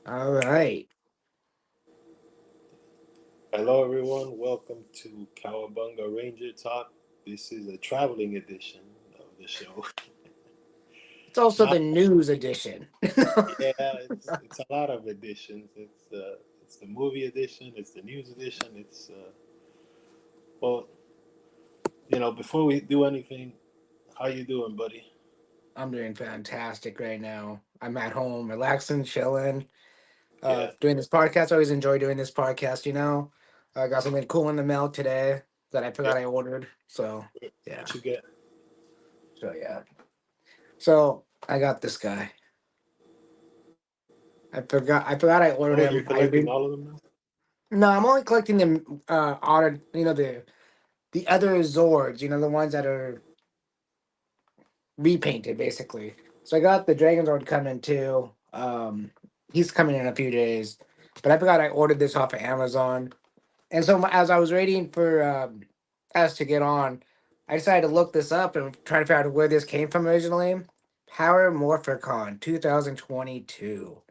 All right. Hello, everyone. Welcome to Cowabunga Ranger Talk. This is a traveling edition of the show. It's also Not, the news edition. yeah, it's a lot of editions. It's the movie edition. It's the news edition. Well, before we do anything, how you doing, buddy? I'm doing fantastic right now. I'm at home, relaxing, chilling, Yeah, doing this podcast. I always enjoy doing this podcast, I got something cool in the mail today that I yeah. forgot I ordered. So, yeah. What you get? So, yeah. So, I got this guy. I forgot I Oh, ordered you're him. I collecting re- all of them now? No, I'm only collecting them ordered, the other Zords, the ones that are repainted basically. So I got the Dragon Zord coming too. He's coming in a few days, but I forgot I ordered this off of Amazon. And so as I was waiting for us to get on, I decided to look this up and try to figure out where this came from originally. Power Morphicon 2022.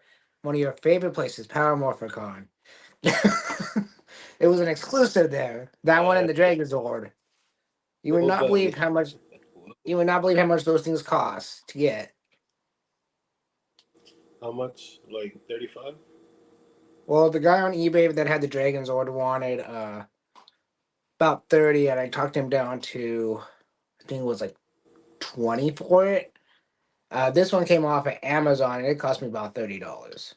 One of your favorite places, Power Morphicon. It was an exclusive there. That one and the Okay. Dragon Zord. You would Well, not buddy. believe how much you would not believe how much those things cost to get. How much? Like 35? Well, the guy on eBay that had the Dragon's Order wanted about 30, and I talked him down to I think it was like 20 for it. This one came off at Amazon and it cost me about $30.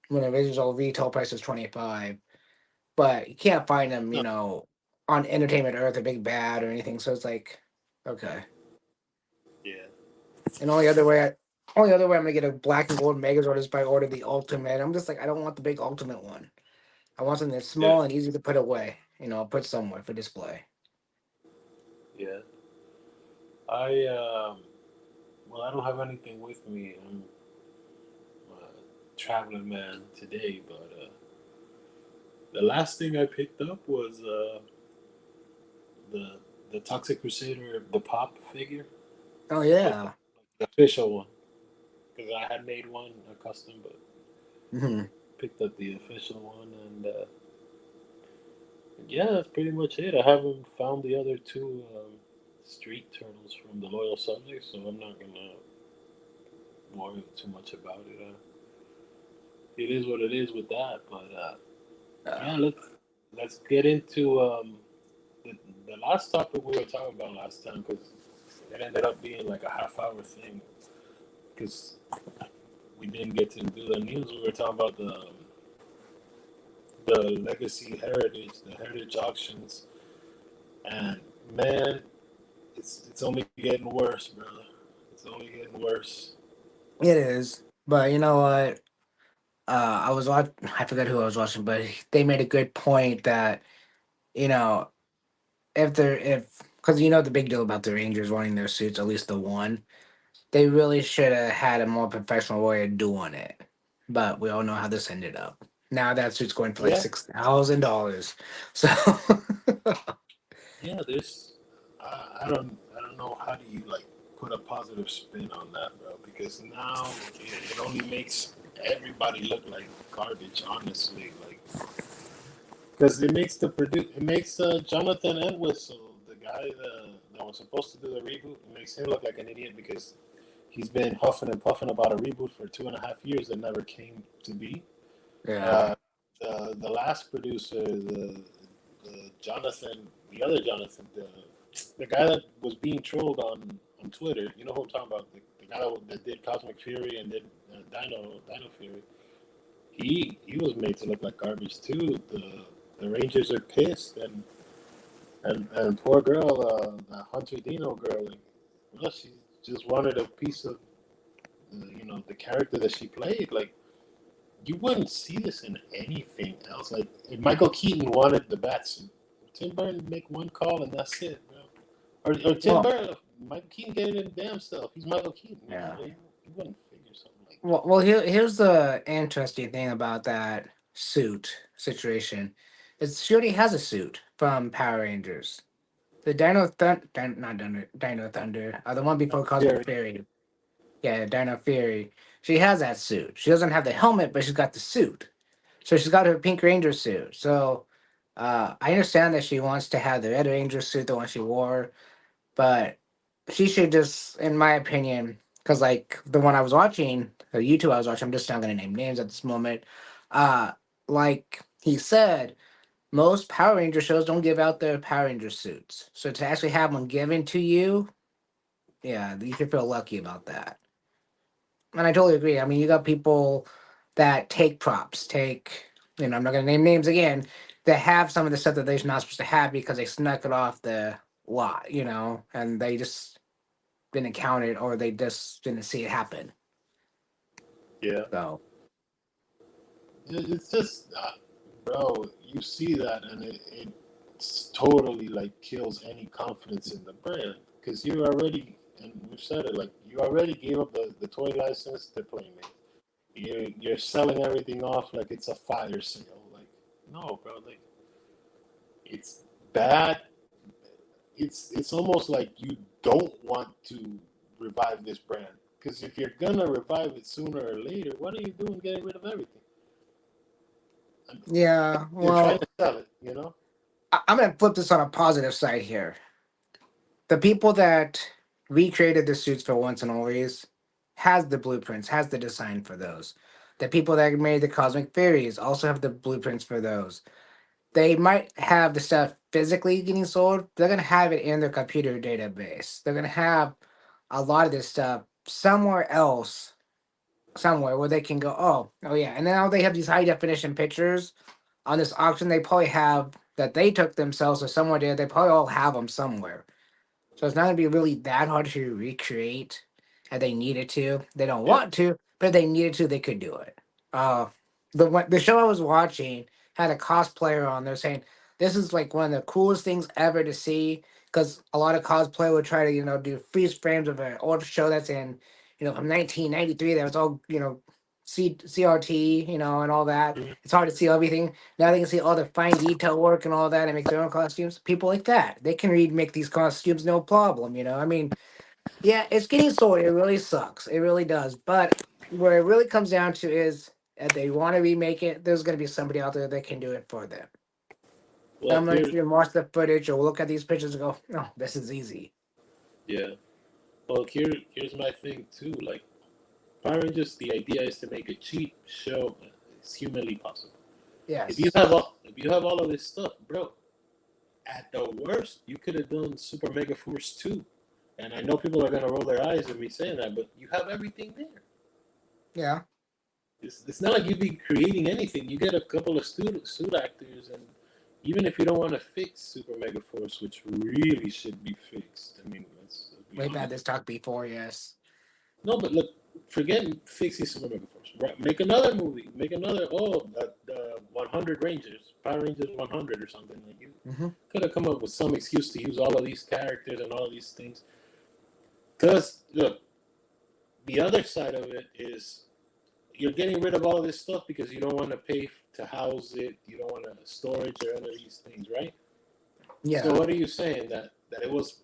When the original retail price was 25. But you can't find them, No. on Entertainment Earth or Big Bad or anything. So it's like, okay. Yeah. And only other way I'm gonna get a black and gold Megazord is by order the ultimate. I'm just like, I don't want the big ultimate one. I want something that's Yeah. small and easy to put away. Put somewhere for display. Yeah. I Well, I don't have anything with me. I'm a traveling man today, but the last thing I picked up was the the Toxic Crusader, the pop figure, Oh but yeah. the official one, because I had made one a custom, but Hmm. picked up the official one, and yeah, that's pretty much it. I haven't found the other two street turtles from the loyal subjects, so I'm not gonna worry too much about it. It is what it is with that, but Uh, yeah, let's get into the, the last topic we were talking about last time because it ended up being like a half-hour thing because we didn't get to do the news. We were talking about the legacy heritage, the heritage auctions, and man, it's only getting worse, brother. It's only getting worse. it is. But you know what? I was watch. I forgot who I was watching, but they made a good point that you know if because the big deal about the Rangers wanting their suits, at least the one, they really should have had a more professional way of doing it. But we all know how this ended up. Now that suit's going for like Yeah, $6,000. So yeah. I don't know how do you like put a positive spin on that, bro? Because now it only makes everybody look like garbage. Honestly, like because it makes Jonathan Entwistle, the guy that was supposed to do the reboot, it makes him look like an idiot because he's been huffing and puffing about a reboot for 2.5 years that never came to be. yeah, Uh, the last producer, the other Jonathan, the guy that was being trolled on Twitter. You know who I'm talking about? The guy that did Cosmic Fury and did Dino Fury. He was made to look like garbage too. The Rangers are pissed, and poor girl, the Hunter Dino girl, like, well, she just wanted a piece of the character that she played. Like you wouldn't see this in anything else. Like if Michael Keaton wanted the bat suit, Tim Burton make one call and that's it, bro. Or Tim well, Burton, Michael Keaton get it in damn self. He's Michael Keaton. yeah. You wouldn't figure something like that. Well, here's the interesting thing about that suit situation. Is she already has a suit from Power Rangers. The not Dino Thunder, the one before Cosmic Fury. Fury. Yeah, Dino Fury. She has that suit. She doesn't have the helmet, but she's got the suit. So she's got her Pink Ranger suit. So I understand that she wants to have the Red Ranger suit, the one she wore, but she should just, in my opinion, because like the one I was watching, the YouTube I was watching, I'm just not gonna name names at this moment. Uh, like he said, most Power Ranger shows don't give out their Power Ranger suits. So to actually have one given to you, yeah, you should feel lucky about that. And I totally agree. I mean, you got people that take props, I'm not gonna name names again, that have some of the stuff that they're not supposed to have because they snuck it off the lot, and they just didn't count it or they just didn't see it happen. Yeah, So it's just, bro. You see that, and it's totally like kills any confidence in the brand because you already, and we've said it, like you already gave up the toy license to Playmate. You're selling everything off like it's a fire sale. Like, no, bro. Like, it's bad. It's almost like you don't want to revive this brand because if you're gonna revive it sooner or later, what are you doing getting rid of everything? yeah, You're trying well, to sell it, you know? I'm gonna flip this on a positive side here. The people that recreated the suits for Once and Always has the blueprints, has the design for those. The people that made the Cosmic Fairies also have the blueprints for those. They might have the stuff physically getting sold. They're gonna have it in their computer database. They're gonna have a lot of this stuff somewhere else, somewhere where they can go, oh yeah. And now they have these high definition pictures on this auction. They probably have that they took themselves or somewhere there. They probably all have them somewhere. So it's not gonna be really that hard to recreate if they needed to. They don't Yeah, want to, but if they needed to, they could do it. Uh, the show I was watching had a cosplayer on there saying this is like one of the coolest things ever to see because a lot of cosplay would try to do freeze frames of an old show that's in from 1993 that was all CRT and all that. mhm. It's hard to see everything. Now they can see all the fine detail work and all that and make their own costumes. People like that, they can make these costumes no problem. I mean, yeah, it's getting sold. It really sucks. It really does. But where it really comes down to is if they want to remake it, there's going to be somebody out there that can do it for them. Well, Someone here, can watch the footage or look at these pictures and go, "No, this is easy." yeah. Well, here's my thing too. Like, Power Rangers, the idea is to make a cheap show as humanly possible. Yes. If you have all of this stuff, bro, at the worst, you could have done Super Mega Force 2. And I know people are gonna roll their eyes at me saying that, but you have everything there. Yeah. It's not like you'd be creating anything. You get a couple of suit actors, and even if you don't want to fix Super Mega Force, which really should be fixed, I mean, let's be We've had honest. this talk before. Yes. No, but look, forget fixing Super Mega Force. Right, make another movie. Make another. Oh, the 100 Rangers, Power Rangers 100 or something. Like you Hmm. could have come up with some excuse to use all of these characters and all of these things. Because look, the other side of it is you're getting rid of all of this stuff because you don't want to pay to house it. You don't want to storage or any of these things, right? So Yeah. what are you saying that it was?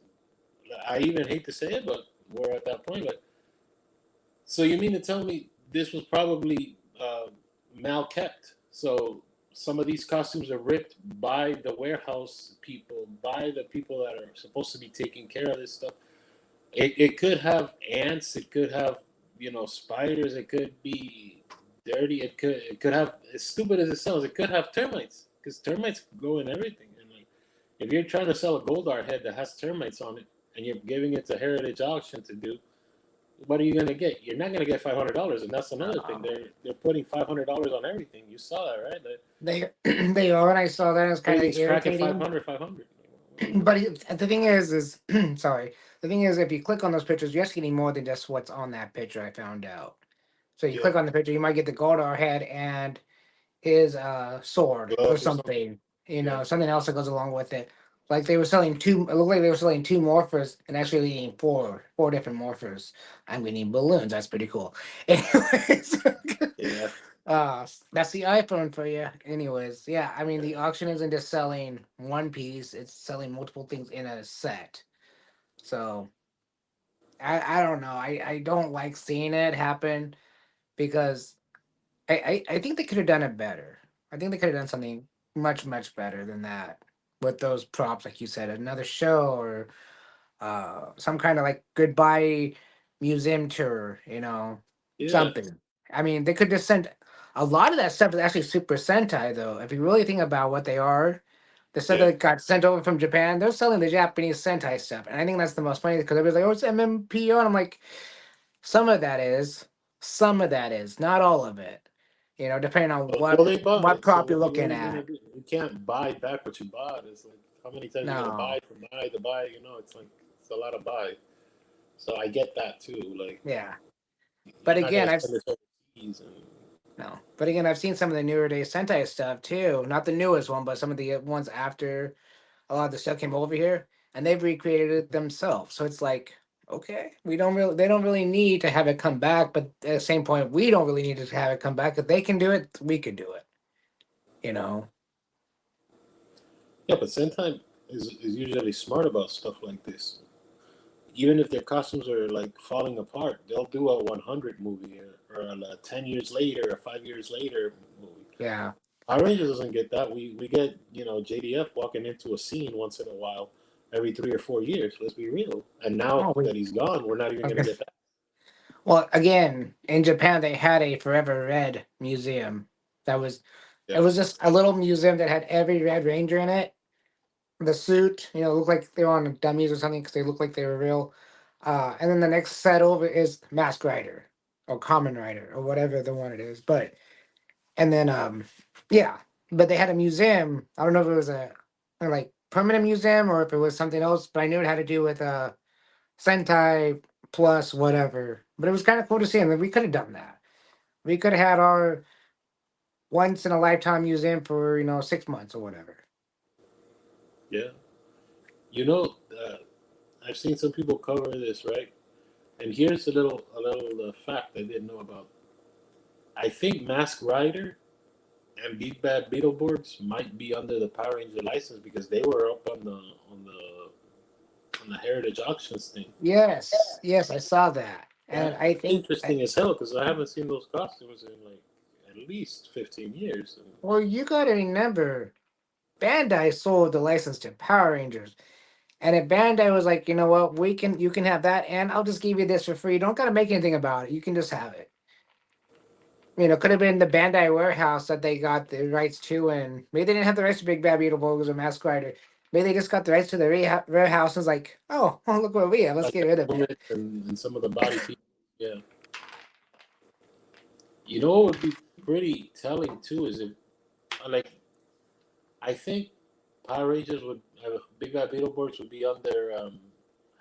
I even hate to say it, but we're at that point. Like, so you mean to tell me this was probably mal kept? So some of these costumes are ripped by the warehouse people, by the people that are supposed to be taking care of this stuff. It could have ants. It could have spiders. It could be dirty. It could have, as stupid as it sounds. It could have termites because termites go in everything. And like, if you're trying to sell a Goldar head that has termites on it and you're giving it to Heritage Auction to do, what are you gonna get? You're not gonna get $500, and that's another thing. No. They're putting $500 on everything. You saw that, right? They're They they are, and I saw that. It's kind of everything's cracking irritating. 500, 500. But the thing is sorry. The thing is, if you click on those pictures, you're just getting more than just what's on that picture. I found out. So you Yeah, click on the picture, you might get the Goldar head and his sword or gloves or something. something. Yeah, Something else that goes along with it. Like they were selling two. It looked like they were selling two morphers and actually needing four different morphers. I'm getting balloons. That's pretty cool. Anyways, yeah, that's the iPhone for you. Anyways, yeah. I mean, the auction isn't just selling one piece; it's selling multiple things in a set. So I don't know. I don't like seeing it happen. because I think they could have done it better. I think they could have done something much better than that with those props, like you said, another show or some kind of like goodbye museum tour, Yeah, something. I mean, they could just send a lot of that stuff is actually Super Sentai though. If you really think about what they are, the stuff yeah. that got sent over from Japan, they're selling the Japanese Sentai stuff, and I think that's the most funny because everybody's like, "Oh, it's MMPO," and I'm like, some of that is, some of that is, not all of it. Depending on Well, they bought what it, so prop you're what looking are you gonna at. do? You can't buy back what you bought. It's like how many times you gotta No, buy for buy to buy. It's like it's a lot of buy. So I get that too. Like yeah, but you're not again, gonna I've send this overseas. And no, but again, I've seen some of the newer day Sentai stuff too. Not the newest one, but some of the ones after a lot of the stuff came over here, and they've recreated it themselves. So it's like, okay, they don't really need to have it come back, but at the same point, we don't really need to have it come back. If they can do it, we could do it. You know? yeah, but Sentai is usually smart about stuff like this. Even if their costumes are like falling apart, they'll do a 100 movie or a 10 years later, or 5 years later movie. Yeah. Power Rangers doesn't get that. We get JDF walking into a scene once in a while, every 3 or 4 years. Let's be real. And now Oh, we. that he's gone, we're not even gonna get that. Well, again, in Japan, they had a Forever Red museum. That was It Yeah, was just a little museum that had every Red Ranger in it. The suit, looked like they were on dummies or something because they looked like they were real. And then the next set over is Mask Rider or Common Rider or whatever the one it is. But and then yeah, but they had a museum. I don't know if it was a like permanent museum or if it was something else, but I knew it had to do with Sentai plus whatever. But it was kind of cool to see, and we could have done that. We could have had our once in a lifetime museum for 6 months or whatever. yeah. You know, I've seen some people cover this, right? And here's a little fact I didn't know about. I think Mask Rider and Big Bad Beetleborgs might be under the Power Ranger license because they were up on the Heritage Auctions thing. Yes, yes, I saw that, and I That's think, interesting as hell because I haven't seen those costumes in like at least 15 years. And well, you got to remember, Bandai sold the license to Power Rangers, and if Bandai was like, you know what, you can have that, and I'll just give you this for free. You don't got to make anything about it. You can just have it. Could have been the Bandai warehouse that they got the rights to, and maybe they didn't have the rights to Big Bad Beetleborgs or Mask Rider. Maybe they just got the rights to the warehouse and was like, oh, well, look what we have. Let's like get the rid of it. helmets and some of the body pieces. Yeah. You know what would be pretty telling too is if like I think Power Rangers would Big Bad Beetleborgs would be under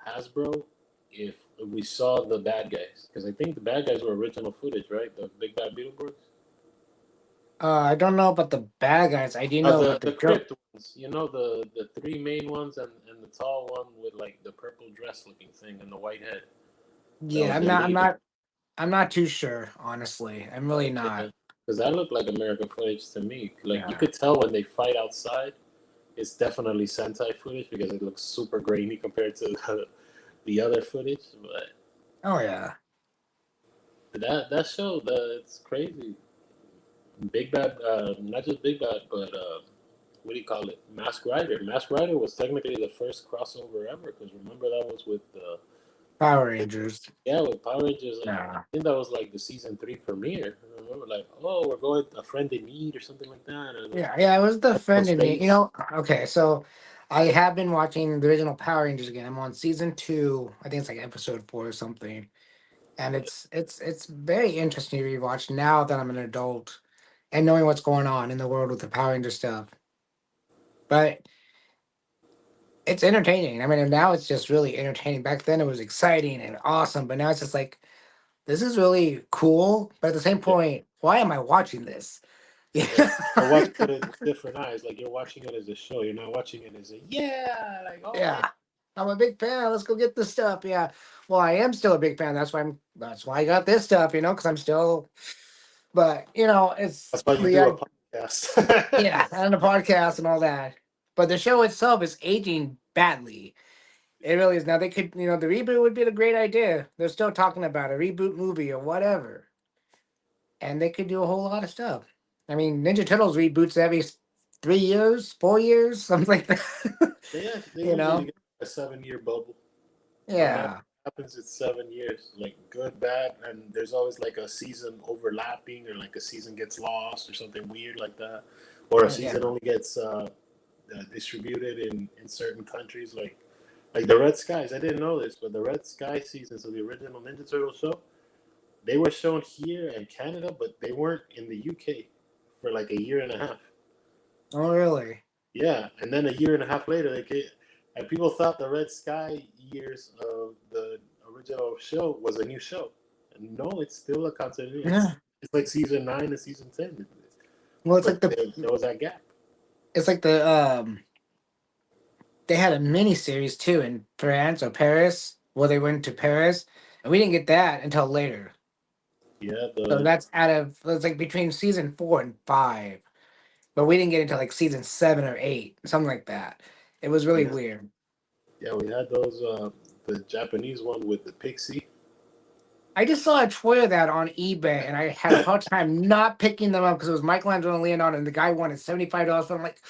Hasbro if we saw the bad guys because I think the bad guys were original footage, right? The Big Bad Beetleborgs. I don't know about the bad guys. I do know The about the the girl. crypt ones, the three main ones and the tall one with like the purple dress looking thing and the white head. That Yeah, was the leader. I'm not too sure, honestly. I'm really Yeah, not. because that looked like American footage to me. Like you Yeah. could tell when they fight outside, it's definitely Sentai footage because it looks super grainy compared to the other footage. But Oh yeah. that show, it's crazy. Big Bad, not just Big Bad, but what do you call it? Mask Rider. Mask Rider was technically the first crossover ever because remember that was with Power Rangers. yeah, with Power Rangers. I Yeah. think that was like the season 3 premiere. I remember like, oh, we're going a friend in need or something like that. And Yeah, yeah, it was up from defending me. space. Okay, so I have been watching the original Power Rangers again. I'm on season 2. I think it's like episode 4 or something. And it's very interesting to rewatch now that I'm an adult and knowing what's going on in the world with the Power Ranger stuff. But it's entertaining. I mean, now it's just really entertaining. Back then it was exciting and awesome, but now it's just like this is really cool. But at the same Yeah, point, why am I watching this? yeah. You're watching Yeah. it with different eyes. Like you're watching it as a show. You're not watching it as a yeah, like oh yeah. Yeah. I'm a big fan. Let's go get this stuff. Yeah. Well, I am still a big fan. That's why I got this stuff, because I'm still, but it's That's why you the do a podcast. yeah, and the podcast and all that. But the show itself is aging badly. It really is. Now they could, the reboot would be a great idea. They're still talking about a reboot movie or whatever. and they could do a whole lot of stuff. I mean, Ninja Turtles reboots every 3 years, 4 years, something like that. They you usually know? get a 7 year bubble. No matter Yeah. what happens, it's 7 years. Like good, bad, and there's always like a season overlapping, or like a season gets lost, or something weird like that, or a Yeah. season only gets distributed in certain countries. Like the Red Skies. I didn't know this, but the Red Sky seasons of the original Ninja Turtle show, they were shown here in Canada, but they weren't in the UK for like a year and a half. Oh, really? Yeah, and then a year and a half later, and people thought the Red Sky years of the original show was a new show, and no, it's still a continuity. Yeah. It's like season 9 and season 10, Well, but there was that gap. it's like they had a mini series too in France or Paris where they went to Paris, and we didn't get that until later. Yeah, So the that's it's like between season 4 and 5, but we didn't get into like season 7 or 8, something like that. It was really we weird. we had those the Japanese one with the pixie. I just saw a trailer of that on eBay, and I had a hard time not picking them up because it was Michelangelo and Leonardo, and the guy wanted $75. But I'm like,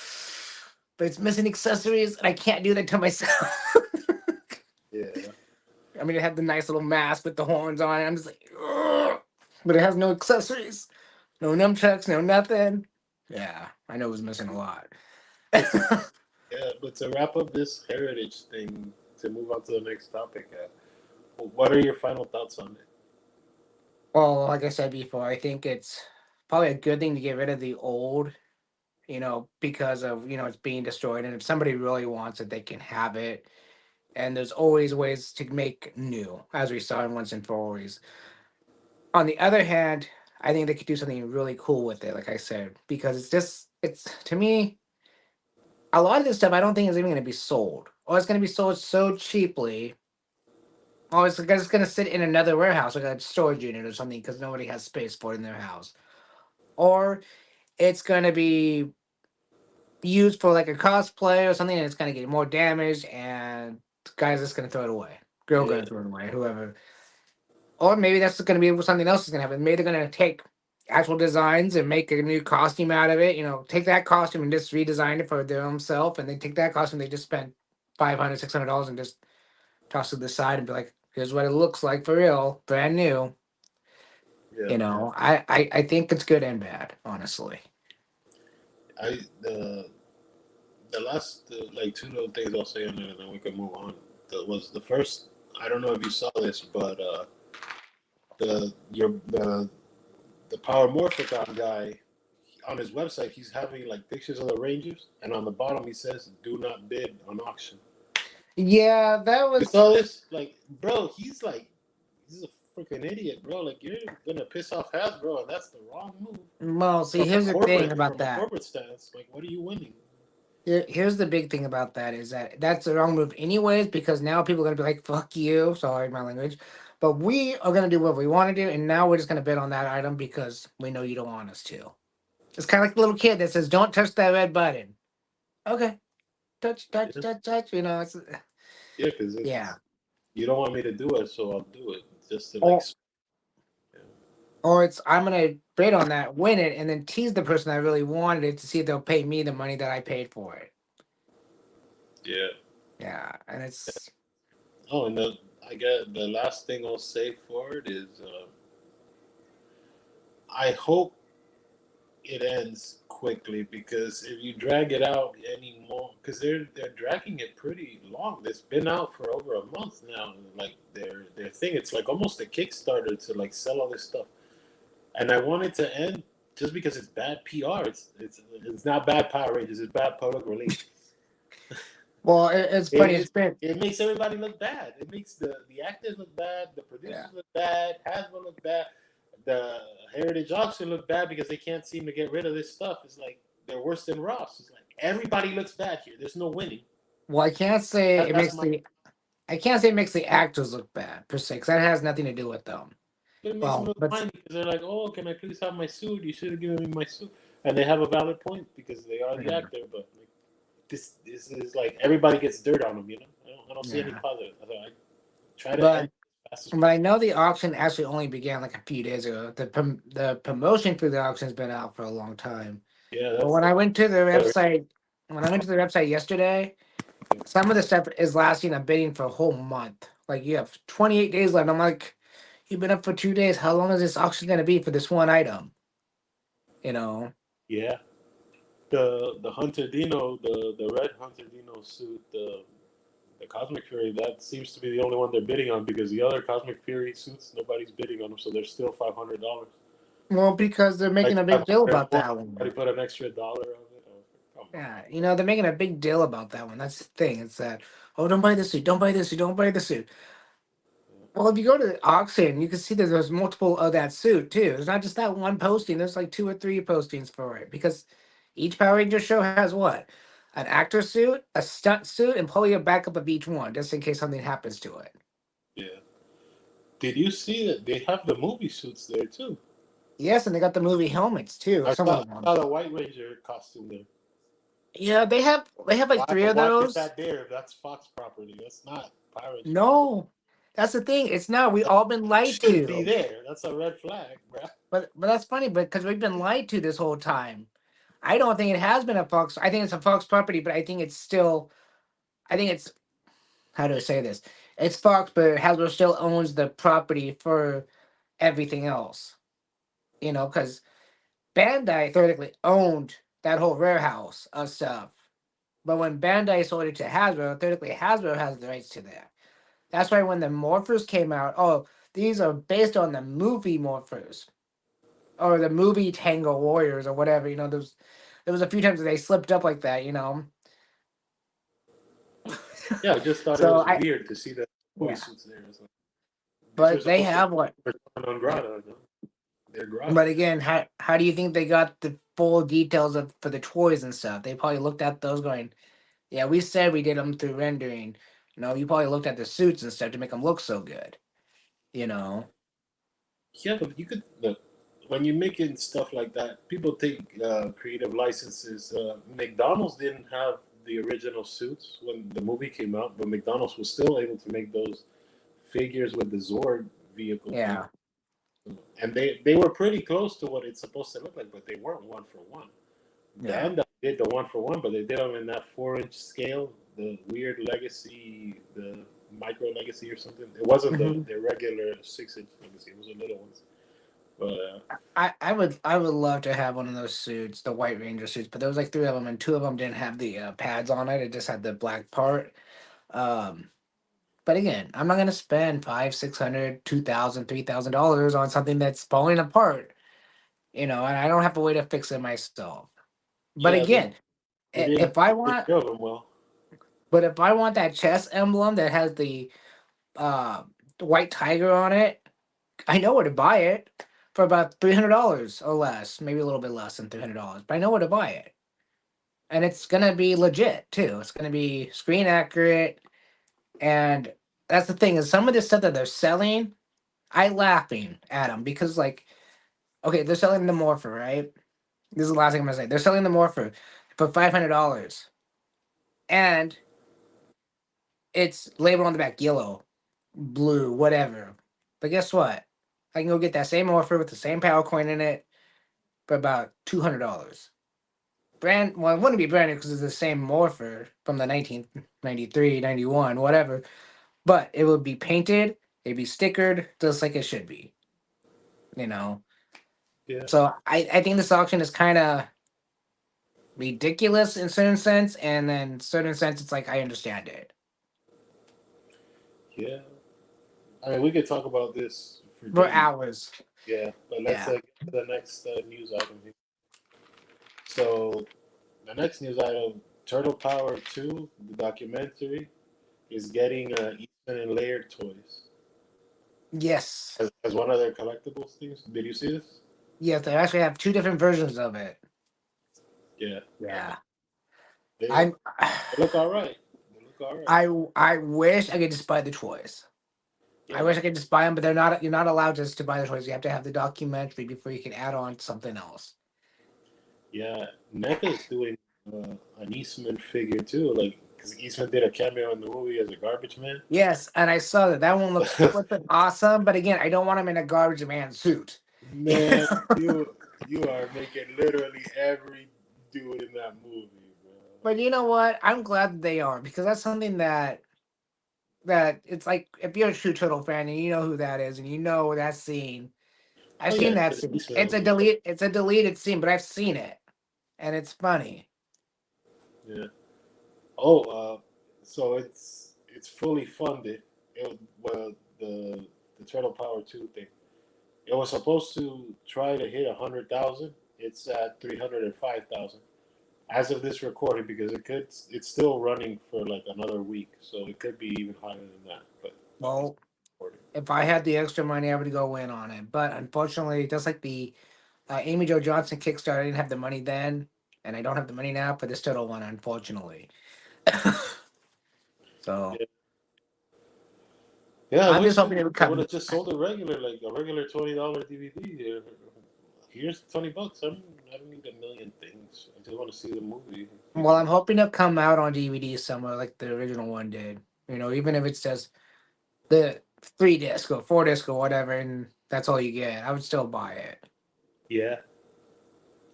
but it's missing accessories, and I can't do that to myself. Yeah, I mean, it had the nice little mask with the horns on it. I'm just like, ugh. But it has no accessories, no nunchucks, no nothing. Yeah, I know it was missing a lot. but to, but to wrap up this heritage thing, to move on to the next topic, what are your final thoughts on it? Well, like I said before, I think it's probably a good thing to get rid of the old, because of, it's being destroyed. And if somebody really wants it, they can have it. And there's always ways to make new, as we saw in Once and For Always. On the other hand, I think they could do something really cool with it, like I said, because it's to me, a lot of this stuff I don't think is even going to be sold, or it's going to be sold so cheaply, or it's just going to sit in another warehouse, like a storage unit or something, because nobody has space for it in their house, or it's going to be used for like a cosplay or something, and it's going to get more damaged, and the guy's just going to throw it away, girl Yeah, going to throw it away, whoever. Or maybe that's going to be something else is going to happen. Maybe they're going to take actual designs and make a new costume out of it. Take that costume and just redesign it for their own self, and they take that costume they just spent $500, $600 and just toss it to the side and be like, "Here's what it looks like for real, brand new." yeah. I think it's good and bad, honestly. I the last like two little things I'll say on it, and then we can move on. Was the first. I don't know if you saw this, but the Power Morphicon guy on his website, he's having like pictures of the Rangers, and on the bottom he says, "Do not bid on auction." Yeah, that You was saw this, like, bro? He's a freaking idiot, bro. Like, you're gonna piss off Hasbro, and that's the wrong move well. See, here's the thing about from a that. corporate stance. Like, what are you winning? Here's the big thing about that is that that's the wrong move, anyways, because now people are gonna be like, "Fuck you." Sorry, my language, but we are gonna do what we want to do, and now we're just gonna bid on that item because we know you don't want us to. It's kind of like the little kid that says, "Don't touch that red button." Okay, touch, touch, Yeah, touch, touch. yeah, because Yeah. you don't want me to do it, so I'll do it just to like. Or it's I'm gonna bid on that, win it, and then tease the person that really wanted it to see if they'll pay me the money that I paid for it. Yeah. Yeah, and it's Oh, and I get the last thing I'll say for it is, I hope it ends quickly, because if you drag it out anymore, because they're dragging it pretty long. It's been out for over a month now. Like their thing, it's like almost a Kickstarter to like sell all this stuff. And I want it to end just because it's bad PR. It's not bad Power Rangers. It's bad public relations. well, it's It funny. is. It's been It makes everybody look bad. It makes the actors look bad. The yeah. producers look bad. Hasbro look bad. The Heritage Auction look bad because they can't seem to get rid of this stuff. It's like they're worse than Ross. It's like everybody looks bad here. There's no winning. Well, That's my. I can't say it makes the actors look bad per se, because that has nothing to do with them. It makes them Well, look but fine because they're like, oh, can I please have my suit? You should have given me my suit. And they have a valid point because they are the yeah, actor. But like, this is like everybody gets dirt on them. I don't see any yeah. positive. So I try to end But as That's But I know the auction actually only began like a few days ago. The promotion for the auction's been out for a long time. yeah, But that's when I went to the the website, when I went to the website yesterday, some of the stuff is lasting a bidding for a whole month. Like you have 28 days left. I'm like, you've been up for 2 days. How long is this auction gonna be for this one item? You know? yeah. The Hunter Dino, the red Hunter Dino suit, the Cosmic Fury, that seems to be the only one they're bidding on because the other Cosmic Fury suits nobody's bidding on them, so they're still $500. Well, because they're making Like a big deal 500 about more. that one. Somebody put an extra dollar on it. Come on. Yeah, they're making a big deal about that one. That's the thing. It's that, oh, don't buy the suit, don't buy this suit, don't buy the suit. Well, if you go to the auction, you can see that there's multiple of that suit too. It's not just that one posting. There's like two or three postings for it because each Power Ranger show has what? An actor suit, a stunt suit, and probably a backup of each one, just in case something happens to it. Yeah. Did you see that they have the movie suits there too? Yes, and they got the movie helmets too. I Some saw, of I them. saw the White Ranger costume there. Yeah, they have like three of Why is those. that there? If that's Fox property. That's not Pirates property. No, that's the thing. It's not. We all been lied Should be to. there. That's a red flag, bro. But that's funny, because we've been lied to this whole time. I don't think it has been a Fox. I think it's a Fox property, but I think it's still. I think it's, how do I say this? It's Fox, but Hasbro still owns the property for everything else. Because Bandai theoretically owned that whole warehouse of stuff. But when Bandai sold it to Hasbro, theoretically Hasbro has the rights to that. That's why when the Morphers came out, oh, these are based on the movie Morphers or the movie Tango Warriors or whatever. There was a few times that they slipped up like that. Yeah, I just thought it So was I weird to see the movie yeah, suits there. It's like, these are but they supposed to have what? be persona non grata. No? They're But grata. again, how do you think they got the full details of for the toys and stuff? They probably looked at those going, yeah, we said we did them through rendering. You probably looked at the suits and stuff to make them look so good. You know. Yeah, but you could look when you're making stuff like that. People take creative licenses. McDonald's didn't have the original suits when the movie came out, but McDonald's was still able to make those figures with the Zorg vehicle thing, Yeah. and they were pretty close to what it's supposed to look like, but they weren't one for one. Yeah. Bandai did the one for one, but they did them in that 4-inch scale, the weird legacy, the micro legacy or something. It wasn't hmm the regular 6-inch legacy; it was the little ones. But I would love to have one of those suits, the White Ranger suits, but there was like three of them, and two of them didn't have the pads on it. It just had the black part. Um, but again, I'm not gonna spend 500, 600, 2,000, $3,000 on something that's falling apart. And I don't have a way to fix it myself. But yeah, again, they didn't if I take want, care of them well. but if I want that chest emblem that has uh the white tiger on it, I know where to buy it for about $300 or less, maybe a little bit less than $300. But I know where to buy it, and it's gonna be legit too. It's gonna be screen accurate, and that's the thing is some of the stuff that they're selling, I laughing at them because like, okay, they're selling the Morpher, right? This is the last thing I'm gonna say. They're selling the Morpher for $500, and it's labeled on the back yellow, blue, whatever. But guess what? I can go get that same Morpher with the same power coin in it for about $200. Well, it wouldn't be brand new because it's the same Morpher from the 1993, 91, whatever. But it would be painted, it'd be stickered, just like it should be. You know. Yeah, So I think this auction is kind of ridiculous in certain sense, and then certain sense it's like I understand it yeah. I mean, we could talk about this for for days. hours. Yeah, but let's Yeah. get to the next news item here. So the next news item, Turtle Power 2, the documentary, is getting Eastman and Laird toys Yes. as one of their collectibles things. Did you see this? Yes, they actually have two different versions of it. Yeah, Yeah. they, I'm they look all right. They look all right. I wish I could just buy the toys. I Yeah, wish I could just buy them, but they're not. You're not allowed just to buy the toys. You have to have the documentary before you can add on something else. yeah. NECA is doing an Eastman figure too. Like because Eastman did a cameo in the movie as a garbage man. Yes, and I saw that. That one looked flippin' awesome. But again, I don't want him in a garbage man suit. Man, you are making literally every dude in that movie, bro. But you know what? I'm glad that they are because that's something that it's like if you're a true Turtle fan and you know who that is and you know that scene. I've Oh seen yeah, that because scene. Eastman It's was a in it. delete. It's a deleted scene, but I've seen it, and it's funny. Yeah. Oh, so it's fully funded. Well, the Turtle Power 2 thing. It was supposed to try to hit 100,000. It's at 305,000 as of this recording because it's still running for like another week, so it could be even higher than that. But it's Well, recording. if I had the extra money, I would go in on it. But unfortunately, just like the Amy Jo Johnson Kickstarter, I didn't have the money then, and I don't have the money now for this Turtle one, unfortunately. So Yeah, yeah. I I'm just wish hoping it would they would come. have just sold a regular, like a regular $20 DVD. Here. Here's $20. I don't need a million things. I just want to see the movie. You Well, know. I'm hoping it'll come out on DVD somewhere like the original one did. Even if it's just the 3 disc or 4 disc or whatever, and that's all you get, I would still buy it. Yeah.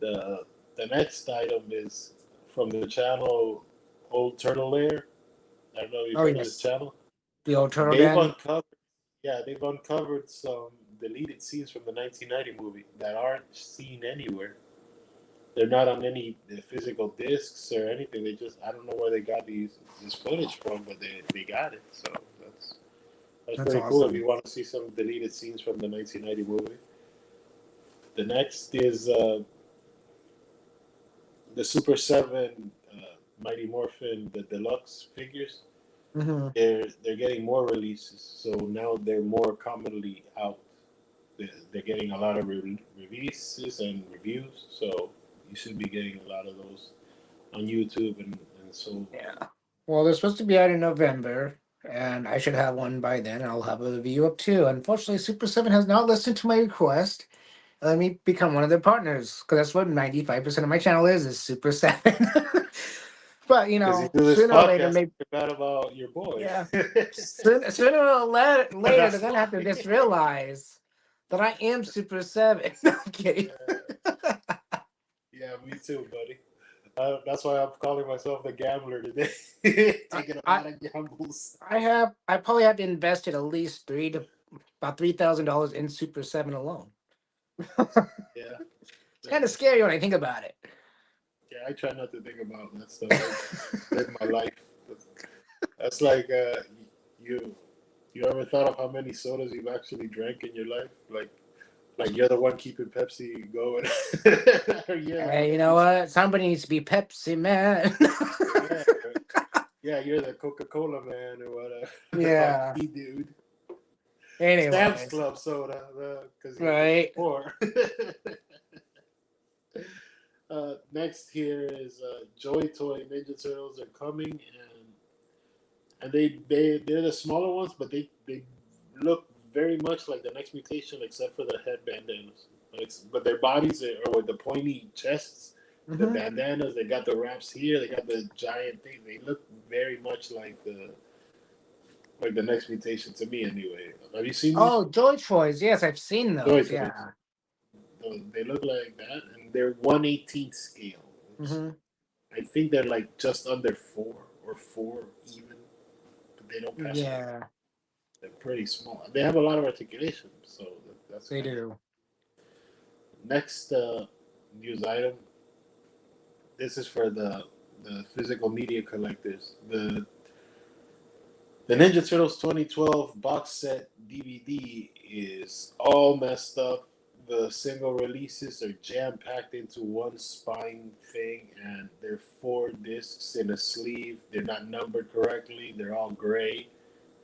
The next item is from the channel Old Turtle Lair. I don't know if you've Oh heard of this yes, channel. the old Turtle They've Den. uncovered, yeah, they've uncovered some deleted scenes from the 1990 movie that aren't seen anywhere. They're not on any physical discs or anything. They just I don't know where they got this footage from, but they got it. So that's That's pretty cool. If awesome. you want to see some deleted scenes from the 1990 movie, the next is the Super Seven Mighty Morphin the deluxe figures. Hmm. They're getting more releases, so now they're more commonly out. They're getting a lot of releases and reviews, so you should be getting a lot of those on YouTube and so. Yeah. Well, they're supposed to be out in November, and I should have one by then. I'll have a review up too. Unfortunately, Super Seven has not listened to my request. Let me become one of their partners because that's what 95% of my channel is Super Seven. But Because you do this sooner or later, podcast, maybe you forgot about your boy. yeah. Sooner or later, they're That's gonna have to why. just realize that I am Super Seven. No, I'm kidding. Yeah, me too, buddy. That's why I'm calling myself the gambler today. I, Taking a I lot of gambles. I probably have to invest at least about $3,000 in Super Seven alone. Yeah, It's yeah, kind of scary when I think about it. yeah. I try not to think about that stuff. I live my life. That's like you. You ever thought of how many sodas you've actually drank in your life? Like you're the one keeping Pepsi going. Or you're the one Hey, you that know keeps. what? Somebody needs to be Pepsi man. Yeah, yeah. You're the Coca Cola man or whatever. The Yeah. coffee dude. Sam's Anyways, Club soda because you're right. poor. Next here is Joy Toy Ninja Turtles are coming, and they're the smaller ones, but they look very much like the next mutation, except for the head bandanas. But their bodies are with the pointy chests, the Hmm. bandanas. They got the wraps here. They got the giant thing. They look very much like the next mutation to me, anyway. Have you seen these Oh, Joy Toys. Yes, I've seen Joy those. Toys? Yeah. They look like that, and they're 1/18 scale, which Hmm. I think they're like just under 4 or 4 even, but they don't pass 4. Yeah, They're pretty small. They have a lot of articulation, so that's they kind of do. next news item. This is for the physical media collectors. The Ninja Turtles 2012 box set DVD is all messed up. The single releases are jam packed into one spine thing, and they're 4 discs in a sleeve. They're not numbered correctly. They're all gray,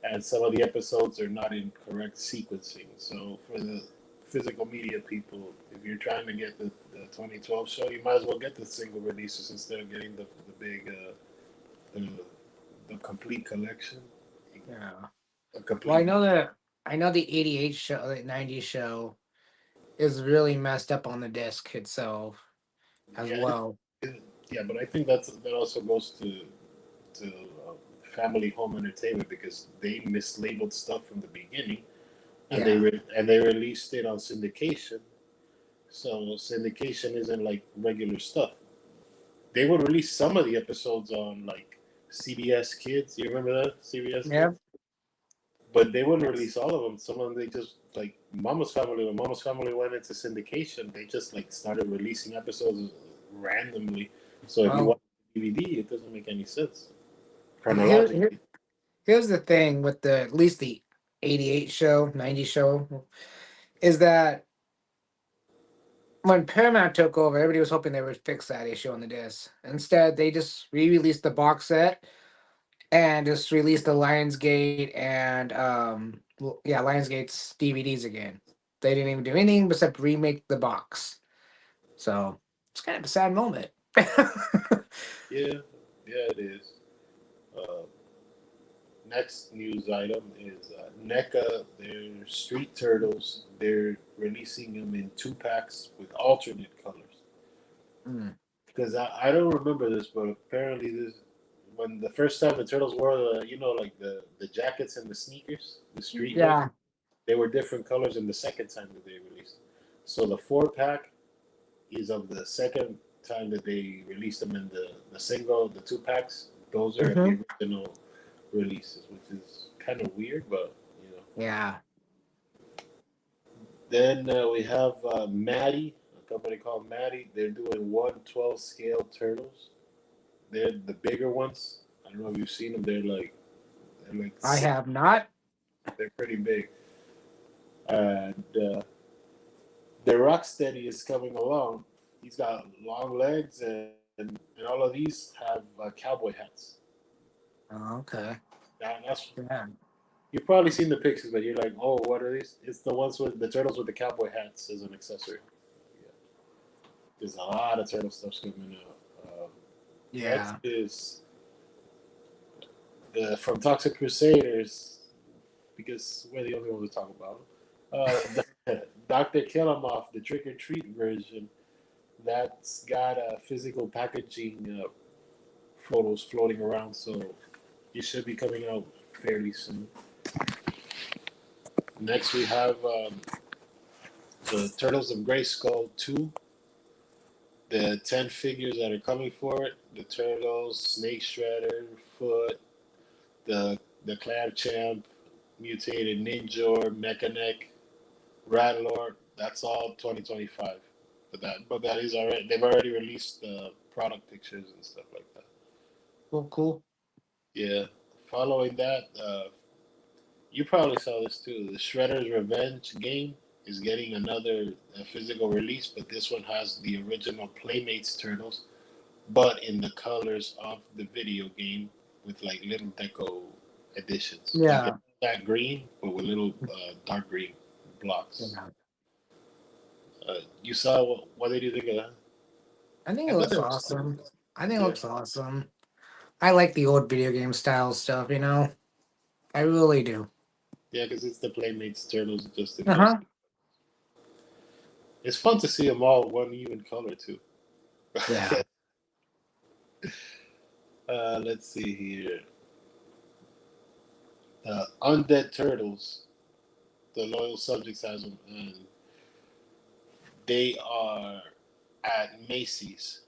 and some of the episodes are not in correct sequencing. So for the physical media people, if you're trying to get the 2012 show, you might as well get the single releases instead of getting the big the, the complete collection. Yeah. A Well, complete box. I know the 88 show, the 90 show is really messed up on the disc itself as Yeah, well. yeah, but I think that also goes to family home entertainment because they mislabeled stuff from the beginning, and Yeah. they released it on syndication. So syndication isn't like regular stuff. They would release some of the episodes on like CBS Kids. You remember that CBS Yeah. Kids? But they wouldn't release all of them. Some of them they just like Mama's Family. When Mama's Family went into syndication, they just like started releasing episodes randomly. So if you Well, watch DVD, it doesn't make any sense here, here chronologically. here's the thing with the at least the 88 show, 90 show, is that when Paramount took over, everybody was hoping they would fix that issue on the disc. Instead, they just re-released the box set and just released the Lionsgate and yeah, Lionsgate's DVDs again. They didn't even do anything except remake the box. So it's kind of a sad moment. Yeah, yeah, it is. Uh, Next news item is NECA. Their Street Turtles. They're releasing them in 2 packs with alternate colors. Mm. Because I don't remember this, but apparently this when the first time the turtles wore the like the jackets and the sneakers, the streetwear, Yeah. they were different colors in the second time that they released. So the 4 pack is of the second time that they released them in the single, the 2 packs. Those are Hmm. the original releases, which is kind of weird, but you know. Yeah. Then we have Maddie, a company called Maddie. They're doing 1/12 scale turtles. They're the bigger ones. I don't know if you've seen them. They're like I have not. they're pretty big. And the Rocksteady is coming along. He's got long legs, and all of these have cowboy hats. Oh, okay. That's Yeah. you've probably seen the pictures, but you're like, oh, what are these? It's the ones with the turtles with the cowboy hats as an accessory. Yeah. There's a lot of turtle stuff coming out. Next Yeah. is from Toxic Crusaders because we're the only ones to talk about them. Dr. Killamoff, the trick or treat version, that's got physical packaging photos floating around, so it should be coming out fairly soon. Next, we have the Turtles of Grayskull 2, the 10 figures that are coming for it, the Turtles, Snake Shredder, Foot, the Clam Champ, Mutated Ninja, Mechanic, Ratlord. That's all 2025. But that is already they've already released the product pictures and stuff like that. Cool. Cool. Yeah. Following that, you probably saw this too. The Shredder's Revenge game is getting another physical release, but this one has the original Playmates Turtles, but in the colors of the video game with like little deco additions. Like Yeah. that green, but with little dark green blocks. Yeah. You saw what did you think of that? I think I it thought looks it was cool. awesome. I think it Yeah, looks awesome. I like the old video game style stuff, you know? I really do. yeah, because it's the Playmates Turtles just in those. Uh-huh. It's fun to see them all one even color too. Yeah. Let's see here. Undead Turtles, the loyal subjects has them, and they are at Macy's.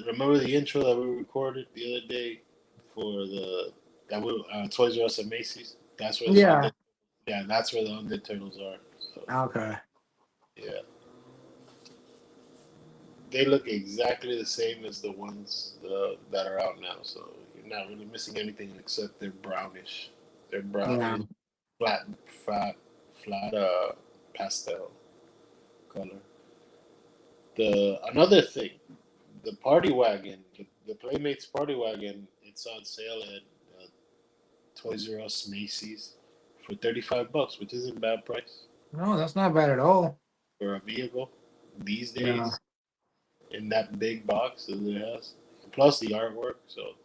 Remember the intro that we recorded the other day for the that we Toys R Us and Macy's? That's where the Yeah. undead. Yeah, that's where the undead turtles are. So Okay. yeah, they look exactly the same as the ones that are out now. So you're not really missing anything except they're brownish. They're Yeah. brownish, flat, flat, pastel color. The another thing, the party wagon, the Playmates party wagon, it's on sale at Toys R Us, Macy's for $35, which isn't a bad price No, that's not bad at all. for a vehicle these Yeah. days in that big box that it has. Plus the artwork, so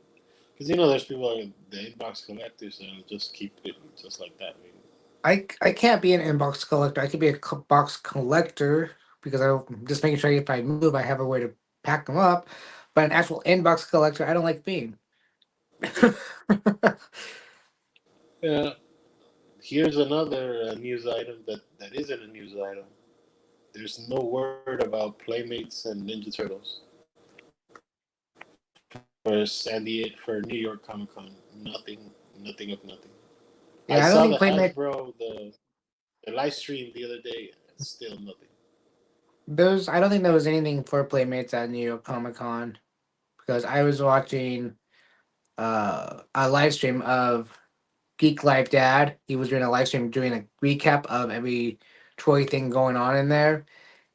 because there's people like the inbox collectors that just keep it just like that. I mean, I can't be an inbox collector. I could be a box collector because I'm just making sure if I move, I have a way to pack them up. But an actual inbox collector, I don't like being. Yeah. Here's another news item that isn't a news item. There's no word about Playmates and Ninja Turtles for New York Comic Con. Nothing of nothing. I Yeah, I don't saw think the Playmate Hasbro the live stream the other day. Still nothing. those. I don't think there was anything for Playmates at New York Comic Con because I was watching a live stream of Geek Life Dad. He was doing a live stream doing a recap of every toy thing going on in there,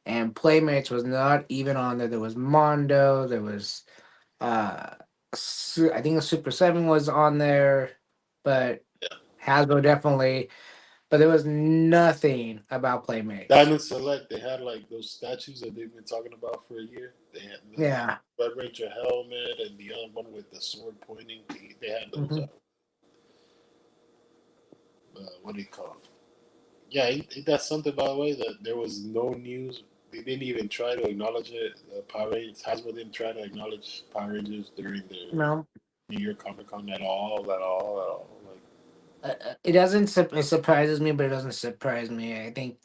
and Playmates was not even on there. There was Mondo. There was uh, I think the Super Seven was on there, but Yeah. Hasbro definitely. But there was nothing about Playmates. Diamond Select, they had like those statues that they've been talking about for a year. They had the Yeah. Red Ranger helmet and the other one with the sword pointing. They had those Hmm. out. What do you call it? Yeah, that's something by the way that there was no news. They didn't even try to acknowledge it. Power Rangers Hasbro didn't try to acknowledge Power Rangers during the No, New York Comic Con at all, at all, at all. Like, it doesn't. It surprises me, but it doesn't surprise me. I think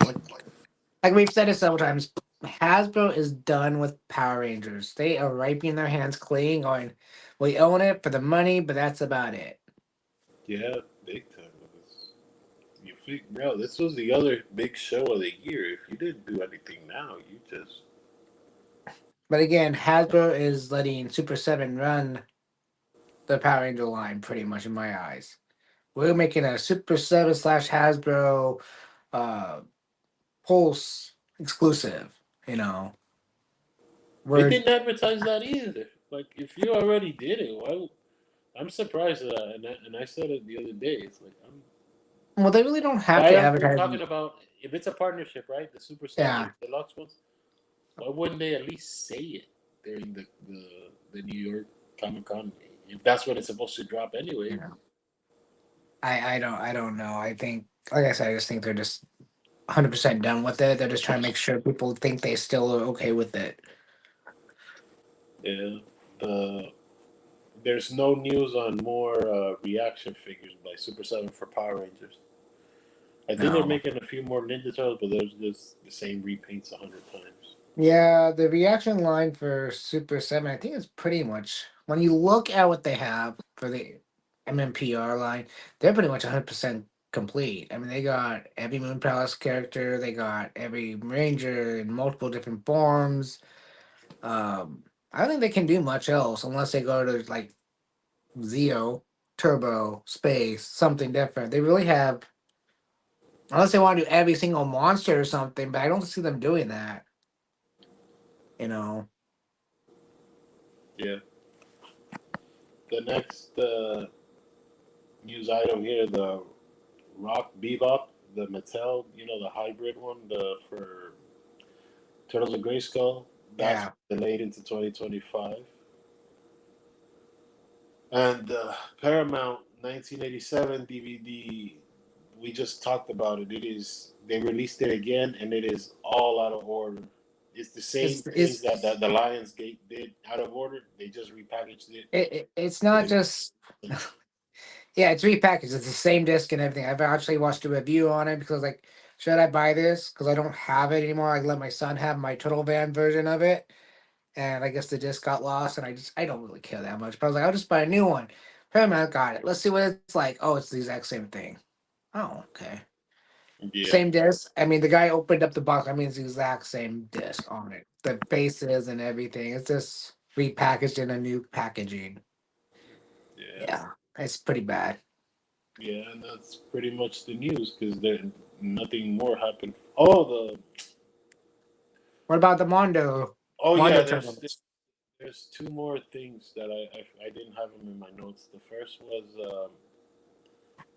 like we've said it several times. Hasbro is done with Power Rangers. They are wiping their hands clean, going, "We own it for the money, but that's about it." yeah, big time. You think, bro, this was the other big show of the year. If you didn't do anything now, you just But again, Hasbro is letting Super Seven run the Power Ranger line, pretty much in my eyes. We're making a Super Seven slash Hasbro uh, Pulse exclusive. You know, they we're didn't advertise that either. Like, if you already did it, why? I'm surprised at that, and I said it the other day. It's like, well, they really don't have why to aren't they advertise. talking about if it's a partnership, right? The Super Seven, Yeah, the deluxe ones. Why wouldn't they at least say it during the New York Comic Con if that's when it's supposed to drop you anyway? know, I don't know. I think, like I said, I just think they're just 100% done with it. They're just trying to make sure people think they still are okay with it. Yeah. The There's no news on more reaction figures by Super Seven for Power Rangers. I think they're No. making a few more Ninja Turtles, but there's just the same repaints 100 times. Yeah, the reaction line for Super 7, I think it's pretty much when you look at what they have for the MMPR line, they're pretty much 100% complete. I mean, they got every Moon Palace character, they got every Ranger in multiple different forms. I don't think they can do much else unless they go to like Zeo, Turbo, Space, something different. They really have, unless they want to do every single monster or something, but I don't see them doing that, you know. Yeah. The next news item here, the Rock Bebop, the Mattel, the hybrid one, the for Turtles of Grayskull, that's Yeah. delayed into 2025. And Paramount 1987 DVD, we just talked about it. They released it again, and it is all out of order. It's the same things that It's the Lionsgate did out of order. They just repackaged it. it's not Put just it. yeah, it's repackaged. It's the same disc and everything. I've actually watched a review on it because like, should I buy this? Because I don't have it anymore. I let my son have my Turtle Van version of it, and I guess the disc got lost, and I don't really care that much. But I was like, I'll just buy a new one. Paramount got it. Let's see what it's like. Oh, it's the exact same thing. Oh, okay. Yeah, Same disc. I mean, the guy opened up the box. I mean, it's the exact same disc on it. The faces and everything. It's just repackaged in a new packaging. yeah, Yeah, it's pretty bad. yeah, and that's pretty much the news because there nothing more happened. Oh, What about the Mondo? yeah, Mondo there's turtles. there's two more things that I didn't have them in my notes. The first was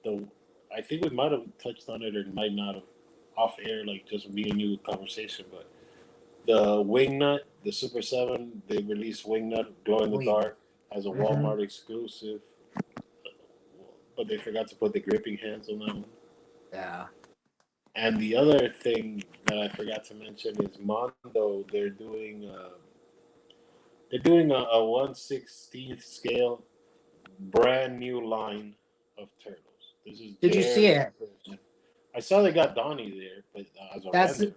the I think we might have touched on it or might not have off air, like just me and you conversation. But the Wingnut, the Super Seven, they released Wingnut Glow in the We. Dark as a Hmm. Walmart exclusive, but they forgot to put the gripping hands on that one. Yeah. And the other thing that I forgot to mention is Mondo. They're doing a 1/16th scale brand new line of turtles. This is Did you see their it? version. I saw they got Donnie there, but as a That's render,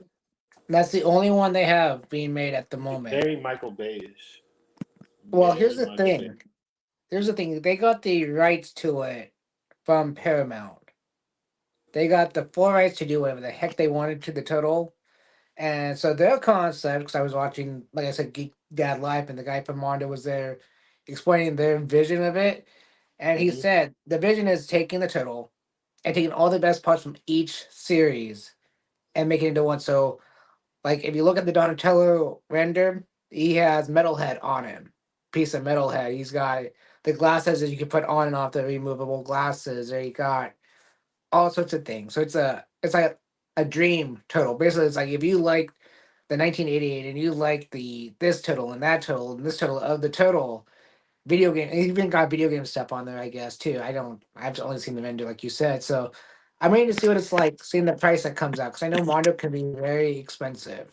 that's the only one they have being made at the it's moment. very Michael Bay-ish. Well, here's Very the Michael Bay. thing. Here's the thing. They got the rights to it from Paramount. They got the full rights to do whatever the heck they wanted to the turtle. And so their concept, because I was watching, like I said, Geek Dad Live, and the guy from Mondo was there explaining their vision of it. And he Hmm. said the vision is taking the turtle and taking all the best parts from each series and making it into one. So, like, if you look at the Donatello render, he has Metalhead on him, piece of Metalhead. He's got the glasses that you can put on and off the removable glasses, or you got all sorts of things. So it's like a dream turtle. Basically, it's like if you like the 1988 and you like the this turtle and that turtle and this turtle of the turtle video game, and even got video game stuff on there, I guess too. I've only seen the render like you said. So I'm waiting to see what it's like, seeing the price that comes out because I know Mondo can be very expensive.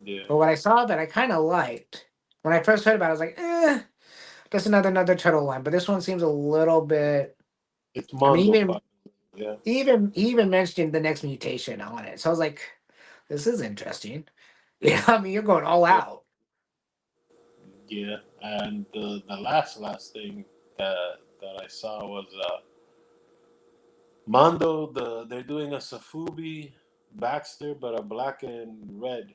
Yeah, But what I saw that I kind of liked when I first heard about it, I was like, just another turtle line. But this one seems a little bit. it's I mean, Mondo even 5. Yeah, he even mentioned the next mutation on it. So I was like, this is interesting. Yeah, I mean, you're going all yeah, out. yeah. And the last thing that I saw was Mondo. They're doing a Safubi Baxter, but a black and red.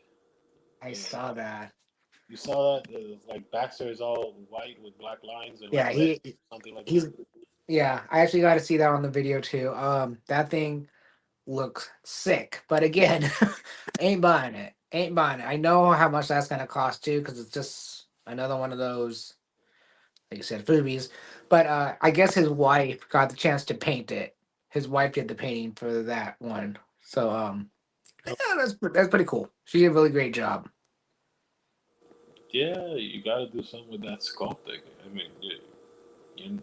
I Uh, saw that. you saw that? Like Baxter is all white with black lines and like Yeah, red, something like he's that. yeah. I actually got to see that on the video too. That thing looks sick, but again, ain't buying it. Ain't buying it. I know how much that's gonna cost too, because it's just another one of those, like you said, boobies. But I guess his wife got the chance to paint it. His wife did the painting for that one. So yeah, that's pretty cool. She did a really great job. Yeah, you got to do something with that sculpting. I mean, you,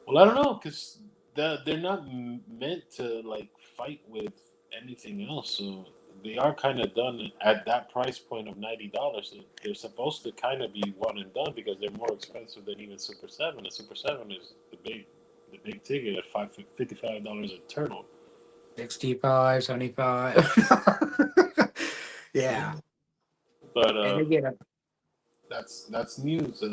well, I don't know, because they're not meant to like fight with anything else, so they are kind of done at that price point of $90. So they're supposed to kind of be one and done because they're more expensive than even Super Seven. And Super Seven is the big ticket at $55 a turtle. 65, 75. Yeah. But And they get a that's news.